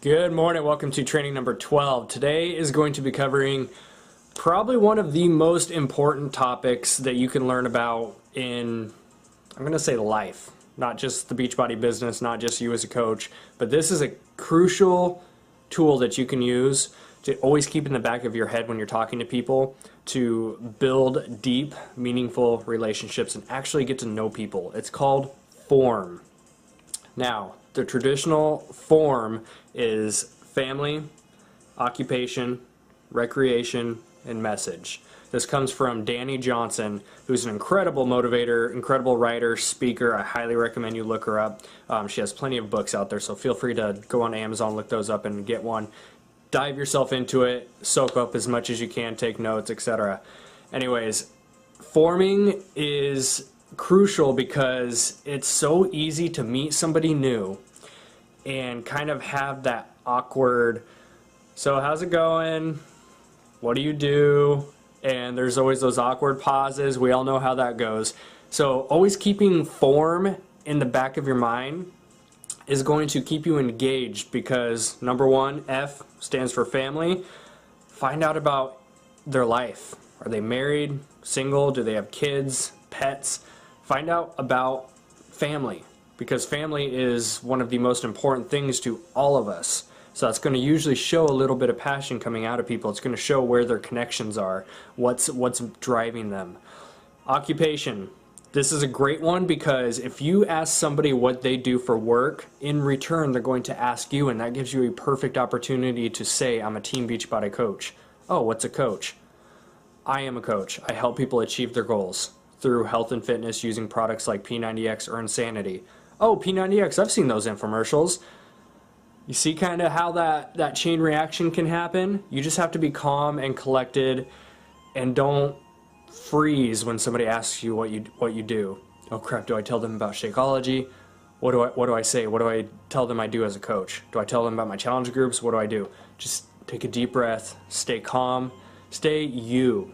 Good morning, welcome to training number 12. Today is going to be covering probably one of the most important topics that you can learn about in, I'm going to say life, not just the Beachbody business, not just you as a coach, but this is a crucial tool that you can use to always keep in the back of your head when you're talking to people to build deep, meaningful relationships and actually get to know people. It's called F.O.R.M. Now, the traditional form is family, occupation, recreation, and message. This comes from Danny Johnson, who's an incredible motivator, incredible writer, speaker. I highly recommend you look her up. She has plenty of books out there, so feel free to go on Amazon, look those up, and get one. Dive yourself into it, soak up as much as you can, take notes, etc. Anyways, forming is crucial because it's so easy to meet somebody new and kind of have that awkward, so how's it going? What do you do? And there's always those awkward pauses. We all know how that goes. So always keeping form in the back of your mind is going to keep you engaged because number one, F stands for family. Find out about their life. Are they married, single? Do they have kids, pets? Find out about family because family is one of the most important things to all of us. So that's going to usually show a little bit of passion coming out of people. It's going to show where their connections are, what's driving them. Occupation. This is a great one because if you ask somebody what they do for work, in return they're going to ask you, and that gives you a perfect opportunity to say, I'm a Team Beachbody coach. Oh, what's a coach? I am a coach. I help people achieve their goals through health and fitness using products like P90X or Insanity. Oh, P90X, I've seen those infomercials. You see kind of how that chain reaction can happen? You just have to be calm and collected and don't freeze when somebody asks you what you do. Oh crap, do I tell them about Shakeology? What do I say? What do I tell them I do as a coach? Do I tell them about my challenge groups? What do I do? Just take a deep breath, stay calm, stay you.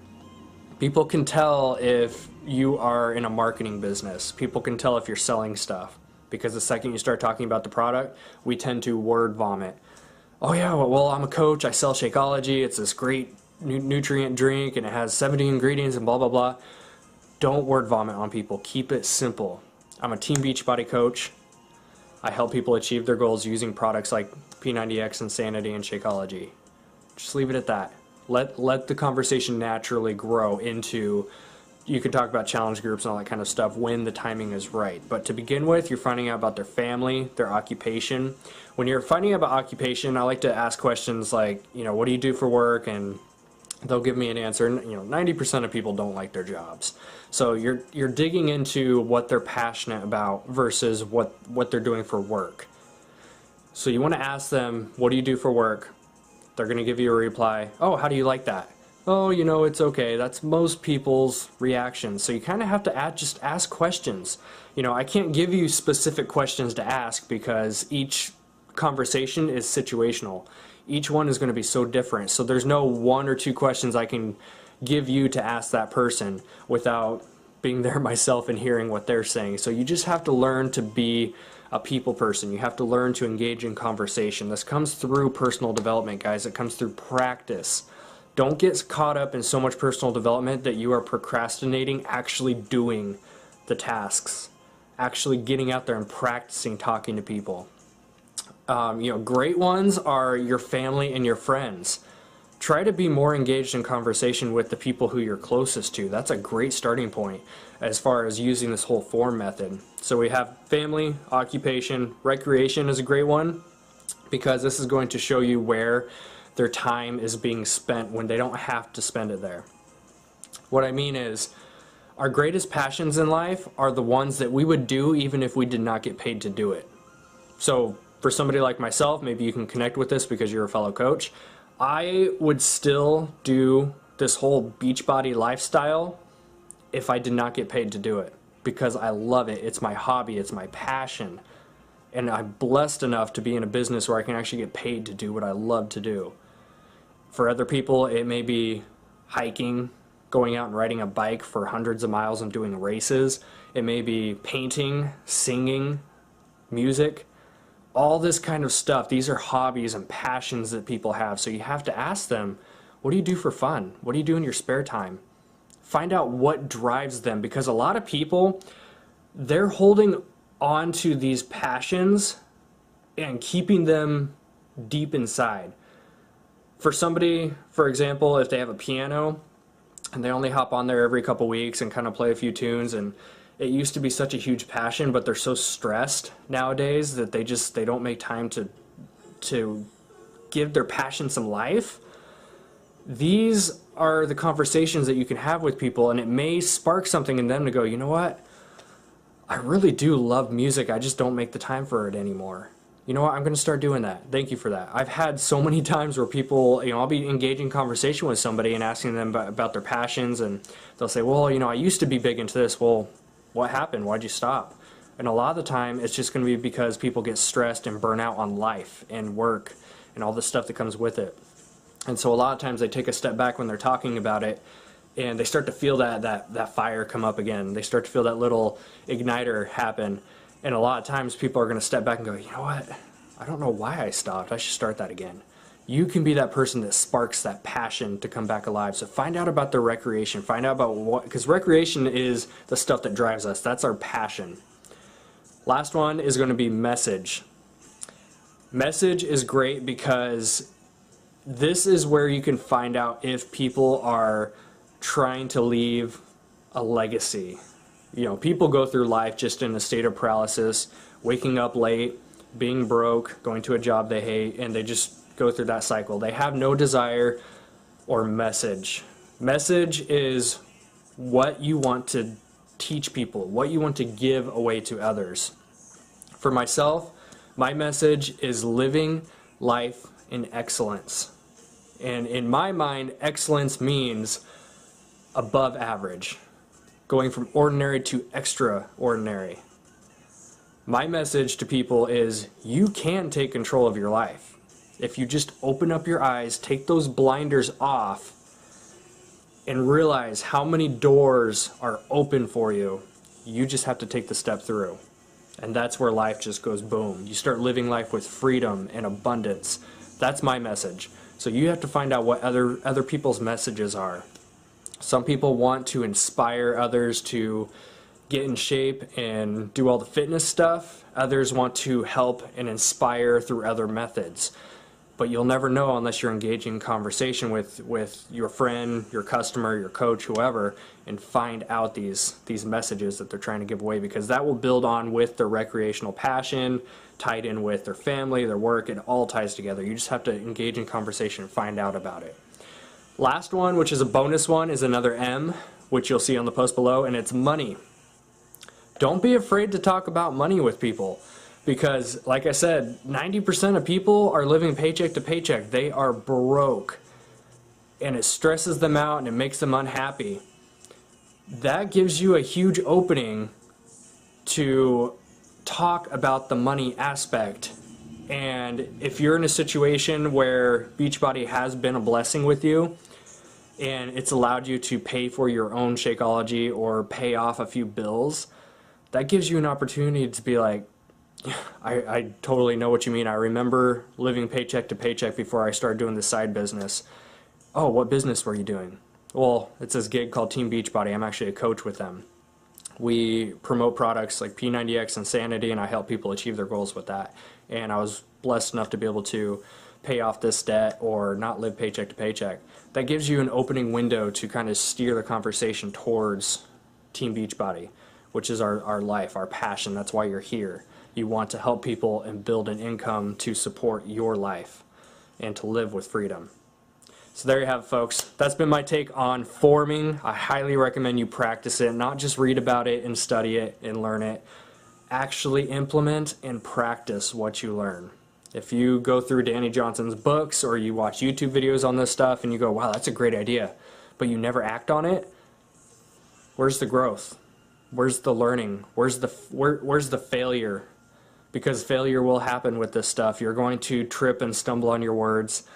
People can tell if you are in a marketing business. People can tell if you're selling stuff because the second you start talking about the product, we tend to word vomit. Oh yeah, well I'm a coach, I sell Shakeology, it's this great nutrient drink and it has 70 ingredients and blah blah blah. Don't word vomit on people, keep it simple. I'm a Team Beachbody coach. I help people achieve their goals using products like P90X, Insanity, and Shakeology. Just leave it at that. Let the conversation naturally grow into, you can talk about challenge groups and all that kind of stuff when the timing is right. But to begin with, you're finding out about their family, their occupation. When you're finding out about occupation, I like to ask questions like, what do you do for work? And they'll give me an answer. And 90% of people don't like their jobs. So you're digging into what they're passionate about versus what they're doing for work. So you want to ask them, what do you do for work? They're going to give you a reply, oh, how do you like that? Oh, it's okay. That's most people's reaction. So you kind of have to just ask questions. I can't give you specific questions to ask because each conversation is situational. Each one is going to be so different. So there's no one or two questions I can give you to ask that person without being there myself and hearing what they're saying. So you just have to learn to be a people person. You have to learn to engage in conversation. This comes through personal development, guys. It comes through practice. Don't get caught up in so much personal development that you are procrastinating actually doing the tasks, actually getting out there and practicing talking to people. Great ones are your family and your friends. Try to be more engaged in conversation with the people who you're closest to. That's a great starting point as far as using this whole F.O.R.M method. So we have family, occupation, recreation is a great one because this is going to show you where their time is being spent when they don't have to spend it there. What I mean is, our greatest passions in life are the ones that we would do even if we did not get paid to do it. So for somebody like myself, maybe you can connect with this because you're a fellow coach, I would still do this whole Beachbody lifestyle if I did not get paid to do it because I love it. It's my hobby, it's my passion, and I'm blessed enough to be in a business where I can actually get paid to do what I love to do. For other people, it may be hiking, going out and riding a bike for hundreds of miles and doing races. It may be painting, singing, music. all this kind of stuff. These are hobbies and passions that people have. So you have to ask them, what do you do for fun? What do you do in your spare time? Find out what drives them, because a lot of people, they're holding on to these passions and keeping them deep inside. For somebody, for example, if they have a piano and they only hop on there every couple weeks and kind of play a few tunes, and it used to be such a huge passion, but they're so stressed nowadays that they don't make time to give their passion some life. These are the conversations that you can have with people, and it may spark something in them to go, you know what? I really do love music. I just don't make the time for it anymore. You know what? I'm going to start doing that. Thank you for that. I've had so many times where people, I'll be engaging conversation with somebody and asking them about their passions, and they'll say, well, I used to be big into this. Well, what happened? Why'd you stop? And a lot of the time, it's just going to be because people get stressed and burn out on life and work and all the stuff that comes with it. And so a lot of times they take a step back when they're talking about it, and they start to feel that fire come up again. They start to feel that little igniter happen. And a lot of times people are going to step back and go, you know what? I don't know why I stopped. I should start that again. You can be that person that sparks that passion to come back alive. So find out about their recreation. Find out about what, because recreation is the stuff that drives us. That's our passion. Last one is going to be message. Message is great because this is where you can find out if people are trying to leave a legacy. People go through life just in a state of paralysis, waking up late, being broke, going to a job they hate, and they just go through that cycle. They have no desire or message. Message is what you want to teach people, what you want to give away to others. For myself, my message is living life in excellence. And in my mind, excellence means above average, going from ordinary to extraordinary. My message to people is you can take control of your life. If you just open up your eyes, take those blinders off, and realize how many doors are open for you, you just have to take the step through. And that's where life just goes boom. You start living life with freedom and abundance. That's my message. So you have to find out what other people's messages are. Some people want to inspire others to get in shape and do all the fitness stuff. Others want to help and inspire through other methods. But you'll never know unless you're engaging in conversation with your friend, your customer, your coach, whoever, and find out these messages that they're trying to give away, because that will build on with their recreational passion, tied in with their family, their work. It all ties together. You just have to engage in conversation and find out about it. Last one, which is a bonus one, is another M, which you'll see on the post below, and it's money. Don't be afraid to talk about money with people. Because, like I said, 90% of people are living paycheck to paycheck. They are broke. And it stresses them out and it makes them unhappy. That gives you a huge opening to talk about the money aspect. And if you're in a situation where Beachbody has been a blessing with you, and it's allowed you to pay for your own Shakeology or pay off a few bills, that gives you an opportunity to be like, I totally know what you mean. I remember living paycheck to paycheck before I started doing this side business. Oh, what business were you doing? Well, it's this gig called Team Beachbody. I'm actually a coach with them. We promote products like P90X and Sanity, and I help people achieve their goals with that. And I was blessed enough to be able to pay off this debt or not live paycheck to paycheck. That gives you an opening window to kind of steer the conversation towards Team Beachbody, which is our life, our passion. That's why you're here. You want to help people and build an income to support your life and to live with freedom. So there you have it, folks. That's been my take on forming. I highly recommend you practice it, not just read about it and study it and learn it. Actually implement and practice what you learn. If you go through Danny Johnson's books or you watch YouTube videos on this stuff and you go, wow, that's a great idea, but you never act on it, where's the growth? Where's the learning? Where's the failure? Because failure will happen with this stuff. You're going to trip and stumble on your words.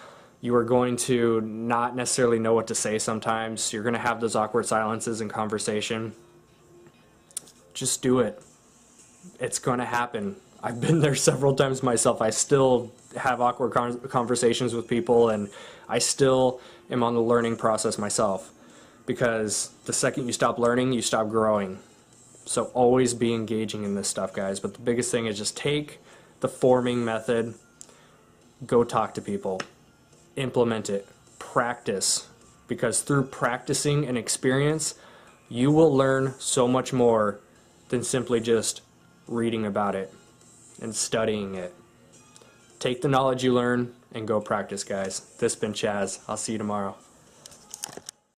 You are going to not necessarily know what to say sometimes. You're going to have those awkward silences in conversation. Just do it. It's going to happen. I've been there several times myself. I still have awkward conversations with people, and I still am on the learning process myself, because the second you stop learning, you stop growing. So always be engaging in this stuff, guys. But the biggest thing is just take the forming method, go talk to people, implement it, practice, because through practicing and experience, you will learn so much more than simply just reading about it and studying it. Take the knowledge you learn and go practice, guys. This has been Chaz. I'll see you tomorrow.